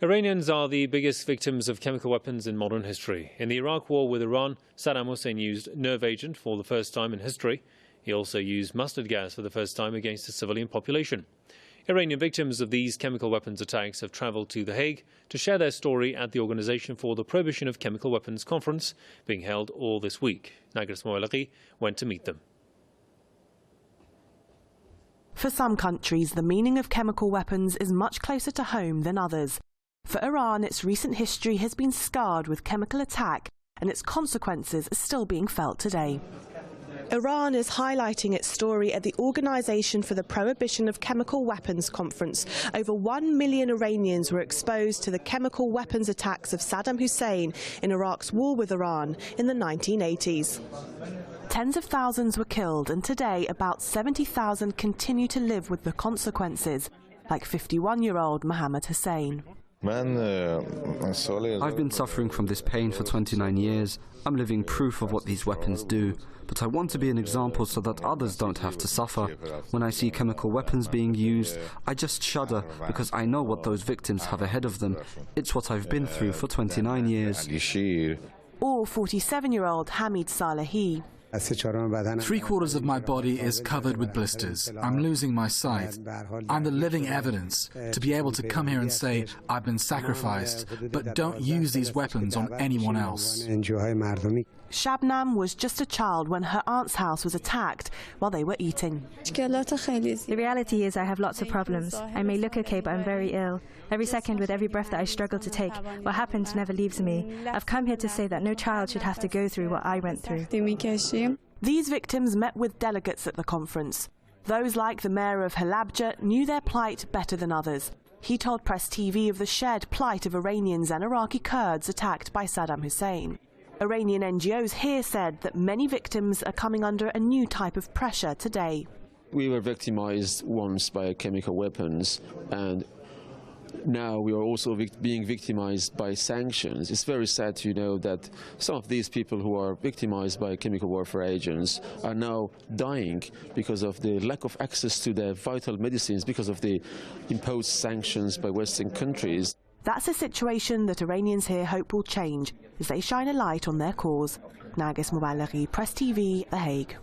Iranians are the biggest victims of chemical weapons in modern history. In the Iraq war with Iran, Saddam Hussein used nerve agent for the first time in history. He also used mustard gas for the first time against the civilian population. Iranian victims of these chemical weapons attacks have travelled to The Hague to share their story at the Organisation for the Prohibition of Chemical Weapons conference being held all this week. Nagras Moalaki went to meet them. For some countries, the meaning of chemical weapons is much closer to home than others. For Iran, its recent history has been scarred with chemical attack, and its consequences are still being felt today. Iran is highlighting its story at the Organisation for the Prohibition of Chemical Weapons conference. Over 1 million Iranians were exposed to the chemical weapons attacks of Saddam Hussein in Iraq's war with Iran in the 1980s. Tens of thousands were killed, and today about 70,000 continue to live with the consequences, like 51-year-old Mohammed Hussein. I've been suffering from this pain for 29 years. I'm living proof of what these weapons do. But I want to be an example so that others don't have to suffer. When I see chemical weapons being used, I just shudder because I know what those victims have ahead of them. It's what I've been through for 29 years. Or 47-year-old Hamid Salehi. 3/4 of my body is covered with blisters. I'm losing my sight. I'm the living evidence to be able to come here and say, I've been sacrificed, but don't use these weapons on anyone else. Shabnam was just a child when her aunt's house was attacked while they were eating. The reality is I have lots of problems. I may look okay, but I'm very ill. Every second, with every breath that I struggle to take, what happened never leaves me. I've come here to say that no child should have to go through what I went through. These victims met with delegates at the conference. Those like the mayor of Halabja knew their plight better than others. He told Press TV of the shared plight of Iranians and Iraqi Kurds attacked by Saddam Hussein. Iranian NGOs here said that many victims are coming under a new type of pressure today. We were victimized once by chemical weapons, and now we are also being victimized by sanctions. It's very sad to know that some of these people who are victimized by chemical warfare agents are now dying because of the lack of access to their vital medicines, because of the imposed sanctions by Western countries. That's a situation that Iranians here hope will change as they shine a light on their cause. Nagras Moalaki, Press TV, The Hague.